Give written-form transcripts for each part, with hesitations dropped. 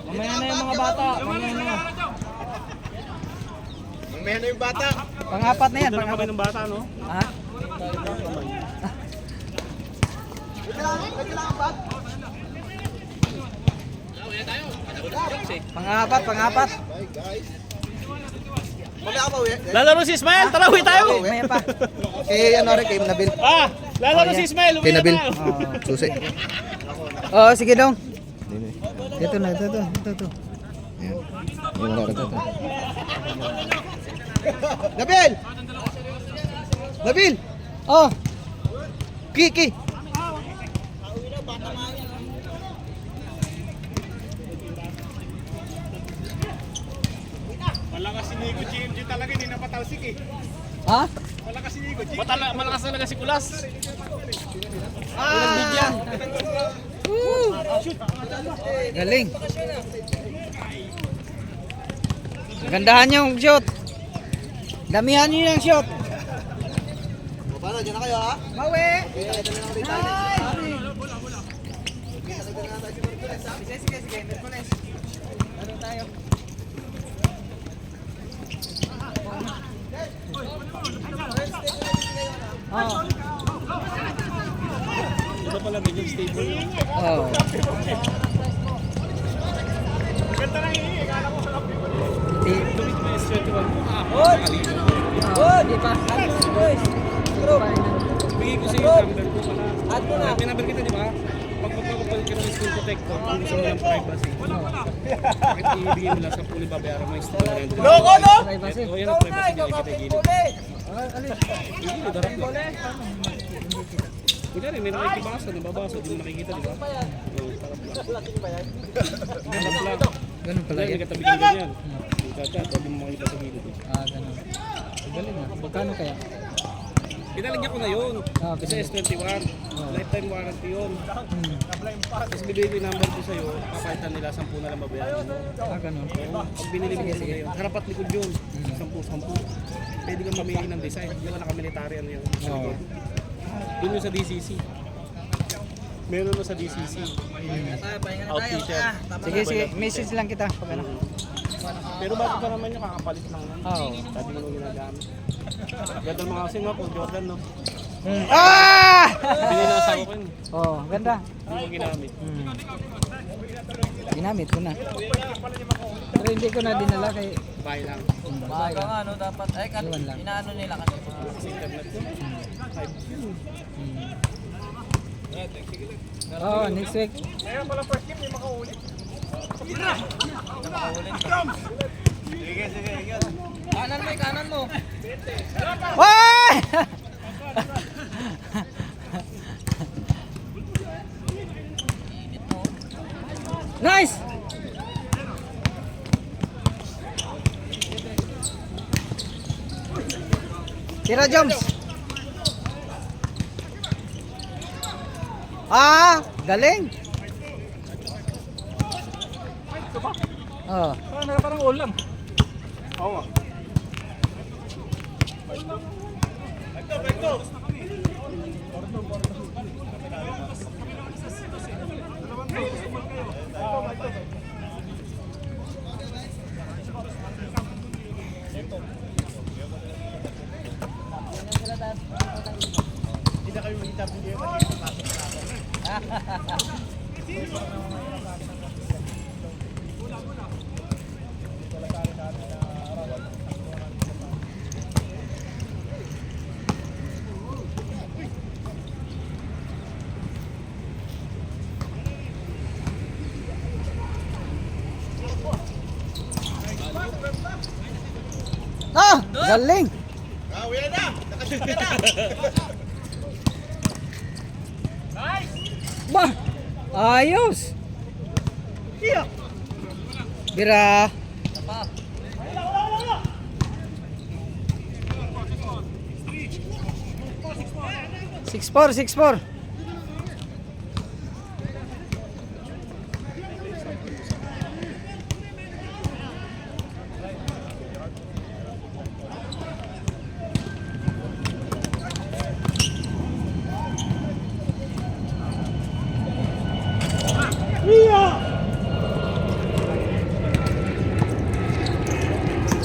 Mamaya na yung mga bata. Mamaya na. Mamaya na yung bata. Pang-apat na yan. Ganda Pang-apat. ng bata, no? Ha? Pang-apat, pang-apat. Mamaya ka pa uwi. Lalaro si Ismael, tara uwi tayo! Mamaya pa. Kay ano rin, kay Nabil. Ah! Lalaro si Ismael, uwi Kay na Nabil. tayo! Susi. Oo, sige dong. Ito na, ito. Ayan. Yung wala rin ito. Nabil! Nabil! Oh, Ki! Malakas si Nico GMG talaga, hindi napatalsik eh. ha? Malakas si Nico GMG. Malakas talaga si Kulas. Galing. Gandahan yung shot. Damihan niyo yung shot. Paano, dyan na kayo ha? Bawi. Oh. Ito pala, medyo stable. Oh. Ganda lang eh, akala ko sa kape ko. Di. Tumit mo yung S21 mo. Oh, di pa. Bigay ko sa iyo yung number ko pala. May number kita, di ba? Pag magpapapalit ka ng screen protector, kung gusto mo ng privacy. Bakit ibigay mo lang sa puli babayaran mo yung student? Loko, no? Privacy. O yan ang privacy, hindi kita gilid. Gilid, harap lang. Kunyari, may nakikibasa, nababasa, di mo nakikita, di ba? Harap lang. Ganun pala Kaya yan. may katabi kang ganyan. Yung chat, huwag mo makikita sa gilid. Ah, ganun. Galing ah. Magkano kaya? Pinalagyan ko na yun. Ah, Kasi S21. Lifetime warranty yun. Tapos bibigay ko yung number ko sa'yo, kapalitan nila, 10 na lang babayaran mo. Ah, ganun. Pag binili mo na yun, harap at likod yun. 10-10. Pwede kang mamili ng design. Hindi ka naka-military ano yun. Oo. Doon yung sa DCC. Meron mo sa DCC. Outfitter. Sige. Message lang kita. Pag ano. Pero bago pa naman yung kakapalit lang. Oo. Dati mo nung ginagamit. Ganda mga kasi no, kung Jordan no. Ah! Binili na sa akin. Oh, ganda. Hindi mo ginamit. Ginamit ko na. Pero hindi ko na dinala kay Buy lang. Maaga nga, no? Dapat, ay, Iwan lang. inaano nila kasi mga... Sa internet ko. Oh, next week. Ngayon pala first game, may makaulit. Sige. Kanan mo. Wah! Nice. Tira Joms. Ah, galing. Oh. Parang all lang. Oo. Hindi na kayo mag-interview. Ah, galing. Uwi na! Nakashoot ka na! Bah, ayos. Bira. 6-4.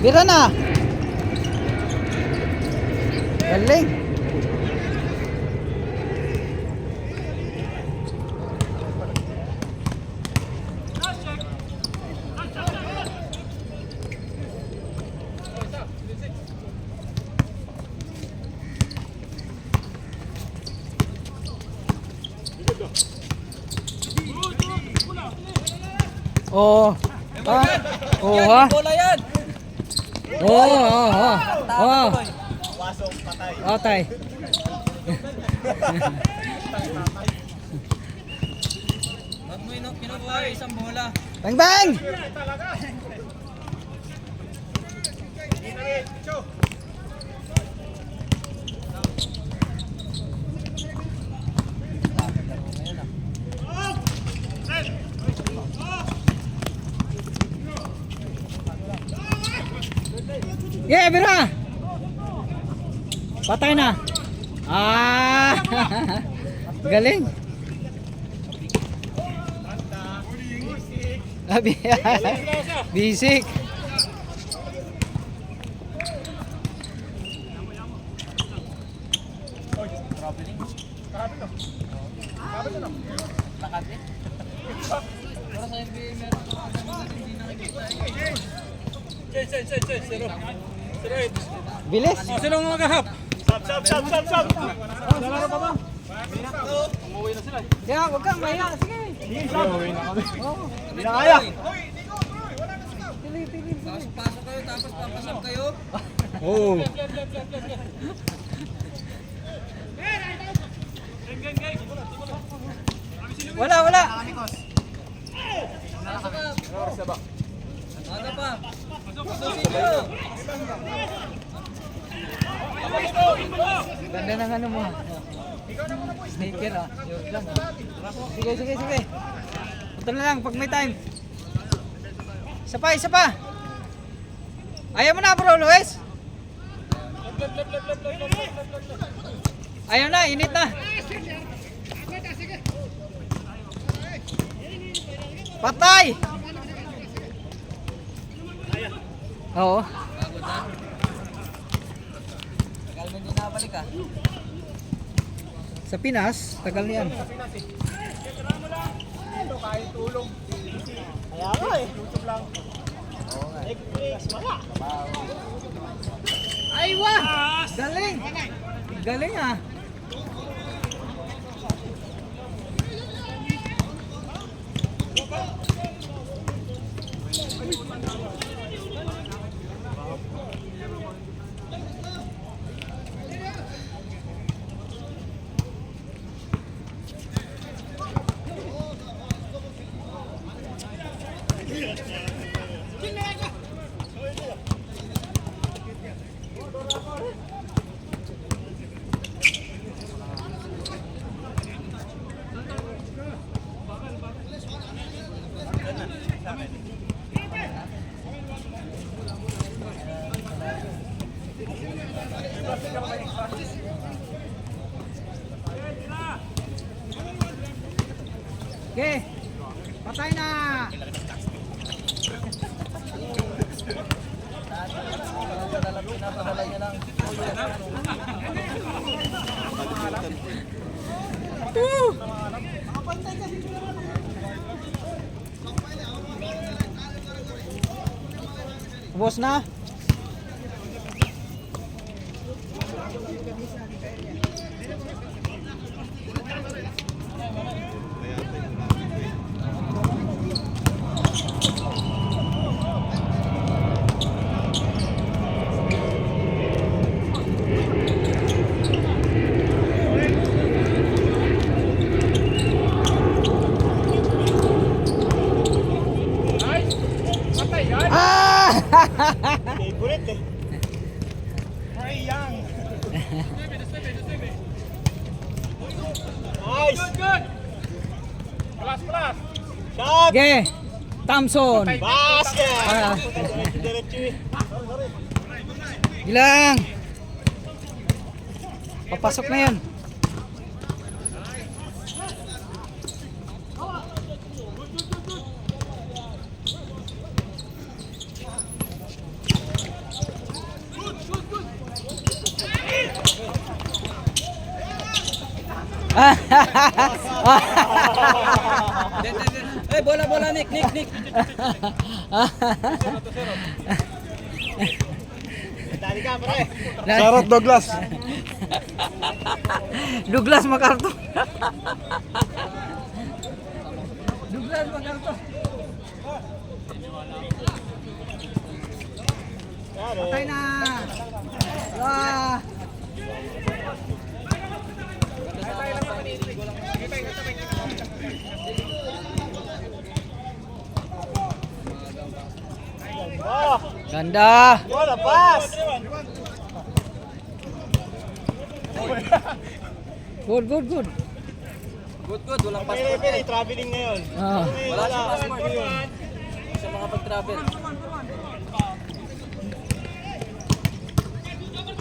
Bira na. Galing. Oh. Ah. Oh, ha? Bola yan! Oh. Oh. Wasong patay. Oh, tay. Pag mo kinukuha isang bola. Bang bang. Yeah, bira. Patay na. Ah. Galing. Abi. Bisik. Lakad eh. Para sa NBA meron ka hindi nakikita eh. Bilis. Sino ang magahap? Sab. Lalaro pa ba? Kaya wag kang maya. Sige. Hindi na kaya. Pasok kayo tapos papasok kayo. Oo. Wala. Ano pa? Susunod na. Ganda ng ano mo. Sneaker ah. Jordan ah. Sige. Punta na lang pag may time. Isa pa. Ayaw mo na bro, Luis? Ayaw na, init na. Patay! Oo. Pagod na. Tagal mo hindi nakabalik ah. Sa Pinas, tagal niyan. Kaya nga eh. YouTube lang. Netflix, wala. Ay, wah! Galing! Galing ah. Okay. Patay na. Pinapadala niya lang. Ubos na. Ah! Favorite eh. Trae Young. Nice. Good. Plus. Shot. Okay. Thompson. Basket. Ah. Diretso eh. Gilang. Papasok na yan. Bola, Nick. Dali ka, pre. Charot Douglas. Douglas Macarto. Douglas Macarto. Patay na. Wah. Oh, Ganda. bola, pass. Good. Good, walang May passport referee, eh. traveling ngayon. Ah. Wala siyang passport. Sa mga pag-travel.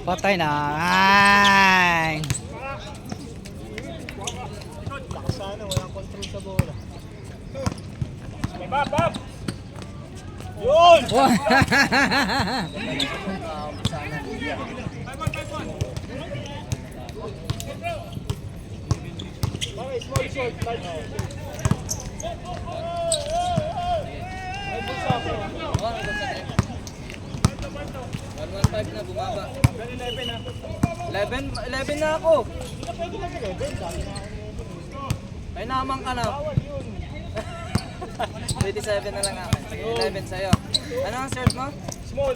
Patay na. Ay. Sana walang control sa bola. Bab. Yun! Wah. Okay, small short, large. Ay, bulsa ako. 115 na bumaba. 11 na ako. Hindi na pwede mag-11. Dali na ako. Ay naman ka na. 27 na lang akin. Sige, 11 sa'yo. Ano ang serve mo? Small.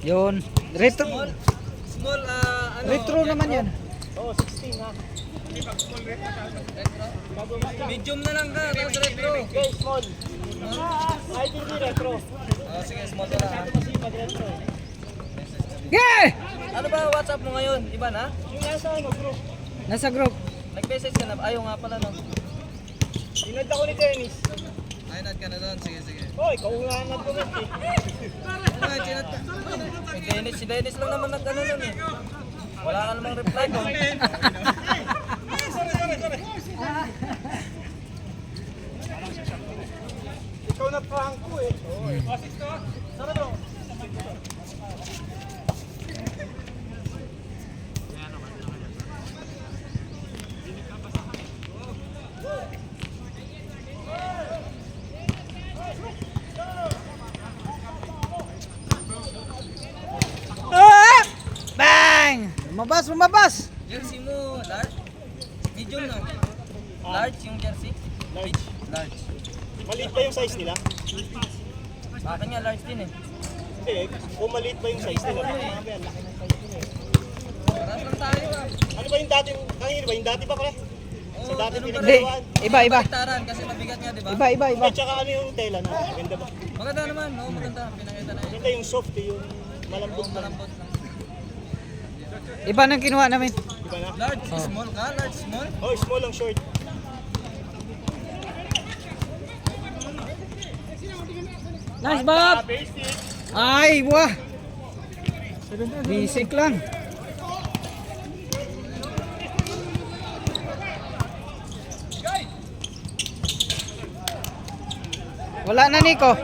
Yun. Retro. Small, ano? Retro naman yan. Oh, 16 ha. Medium na lang ka, tapos retro. Okay, small. Ay, hindi retro. Oh, sige, small na lang. Kasi mag-retro. Yeah! Ano ba WhatsApp mo ngayon? Iba na? Yung nasa ano, bro. Nasa group. Nag-message ka na? Ayaw nga pala no. Inad ako ni Dennis. Ay, not ka na doon. Sige. Oh, ikaw nga nag-comment eh. Ano, chinat ka? Si Dennis lang naman nag-ano nun eh. Wala ka namang reply ko. Ikaw na Franco eh. Sarap bro. Ah! Bang! Lumabas! Jersey mo, large? Medium no? Large yung jersey? Large. Large. Maliit ba yung size nila? Sa akin nga large din eh. Hindi, kung maliit ba yung size nila? Laki ng size nila eh. Parang lang tayo ah. Ano ba yung dati? Kanina ba yung dati ba pre? Sa dati ganun pa Hindi. pinagdawaan. Iba. Taran kasi mabigat nga di ba? Iba. At saka ano yung tela na? Maganda ba? Maganda naman, no? Maganda. Pinakita na yun. Maganda yung soft eh, yung malambot Oo, na. malambot lang. Iba nang kinuha namin. Diba na? Large, small ka? Large, small? Oh, small lang short. Nice, Bob! Ay, wah! Basic lang. Wala na, Nico.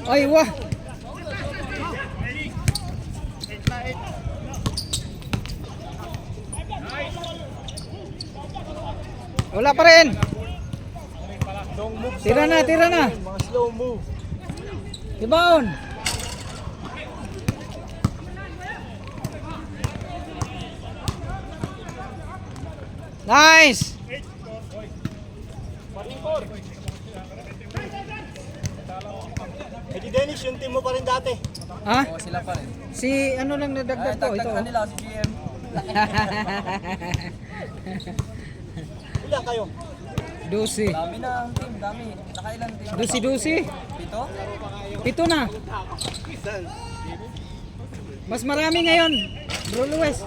Ay, wah! Wala pa rin. Long move. Tira na. Mga slow move. Ibaon. Nice. Paringkor. Eh di Dennis, yung team mo pa rin dati. Ha? Oo, sila pa rin. Si ano lang Ay, nadagdag ko ito. tagtag kanila si GM. Ilan kayo? Dusi. Dami na ang team, dami. Nakailan team? Dusi. Pito? Pito na. Mas marami ngayon. Bro Luis.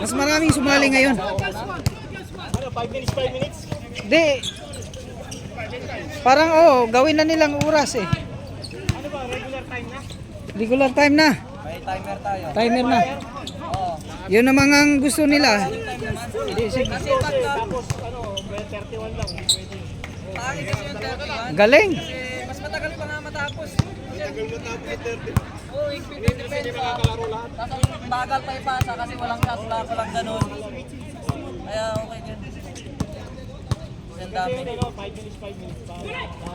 Mas maraming sumali ngayon. Ano, 5 minutes, 5 minutes? Di. Parang gawin na nilang oras eh. Ano ba, regular time na? Regular time na. May timer tayo. Timer na. Oo. Yun naman ang gusto nila. Di, sige. Kasi pagka, Tapos, ano, 31 lang. Pwede. pangit kasi yung 31. Galing. Kasi mas matagal pa nga matapos. Tagal mo tapos 30. Oo, higpit yung depensa. Tapos bagal pa ipasa kasi walang shot clock, walang ganun. Kaya okay din. Kasi ang dami. 5 minutes pa.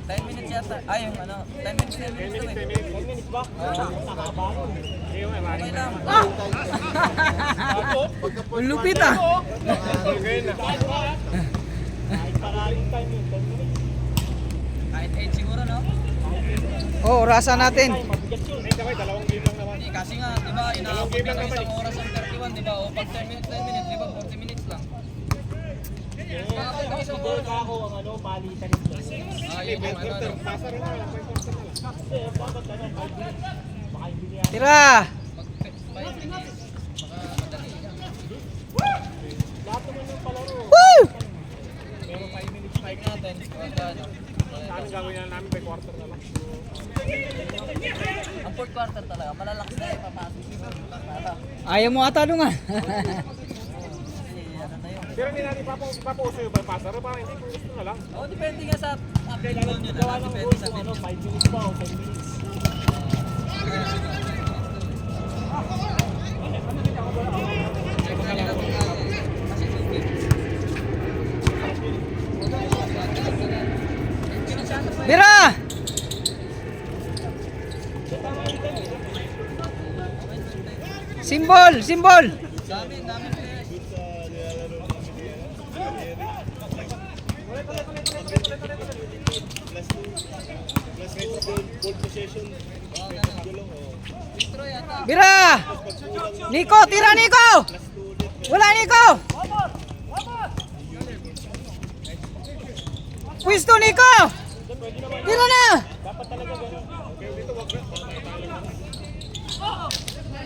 10 minutes yata. Ay, yung ano, 10 minutes to eh. 10 minutes ba? Nakaba nun. Okay lang. Ang lupit ah. Kahit paraling time yun, 10 minutes. Kahit 8 siguro, no? Oh, orasan natin. Mabigat yun. Hindi, kasi nga, di ba, inaabot nila isang oras ang 31, di ba? O pag 10 minutes, di ba, 40 minutes lang. Kasi doon ako ang ano, palitan nito. Yun yung ano. Kasi dapat ano, 5 minutes. Baka hindi niya. Tira. Mag 5 minutes, baka madali. Lahat naman yung palaro. Woo! Pero 5 minutes fight natin, pag ano. Saan gawin na namin by quarter na lang. Ang fourth quarter talaga, malalakas na ipapasok siguro. Ayaw mo ata doon ah. Kasi ano na yun. Pero hindi natin papuso yung bypasser. Parang hindi ko gusto na lang. Oo, depende nga sa update goal nyo na. Gawa ng Depende rules sa kung ano, team. 5 minutes ba o 10 minutes. Kasi tubig. Bira! Simbol, simbol. Dami players. Intro yata. Bira! Nico, tira Nico! Wala Nico! Pwesto Nico! Tira na! Dapat talaga ganun.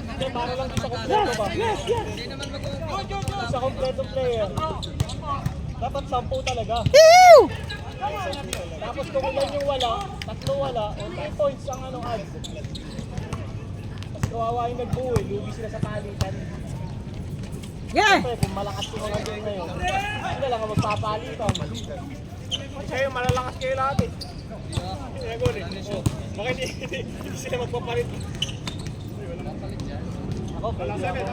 Hindi, para lang sa kompleto ba? Hindi naman mag-uupit. Sa kompleto player. Dapat 10 talaga. Ew! Tapos kung ilan yung wala, 3 wala, o 10 points ang ano odds. Tapos kawawa yung nagbuo eh, lugi sila sa palitan. Yeah! Siyempre, kung malakas yung mga game na yun, sila lang ang magpapalitan. Kayo, malalakas kayo lahat eh. Bakit hindi sila magpapalit? Ako, pwede ako.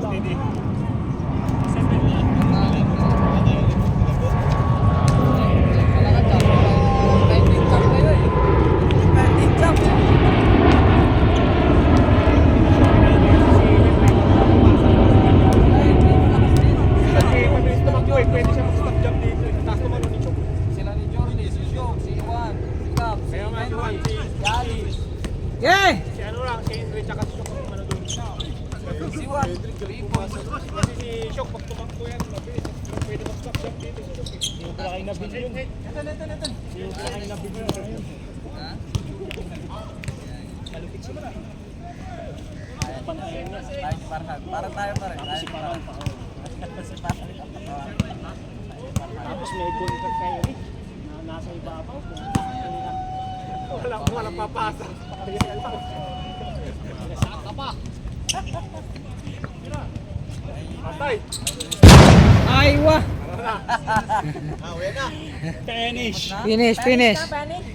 Steady. Pwede siya mag-stop jump dito. Taas naman ni Chok. Sila ni Jordi, si Shok, si Juan, si Cap, si Kaya nga Juan, Henry, si Ali, Yeah! si ano lang, si Henry tsaka si Chok ang ano doon. si Juan, Ripon. Kasi si Chok, pag tumakbo yan, mabilis. Pwede mag-stop jump dito si Chok. Hindi ko pala kayo nabili yun. Hindi ko pala kayo nabili yun. Ha? Malupit sila. Tayo si Farhan. Para tayo pa rin. Tayo si Farhan. Si Farhan. Tapos may contract kayo eh. Na nasa ibabaw. Walang papasa. Saan ka pa? Atay! Aywa! Finish! Finish, finish. Panic.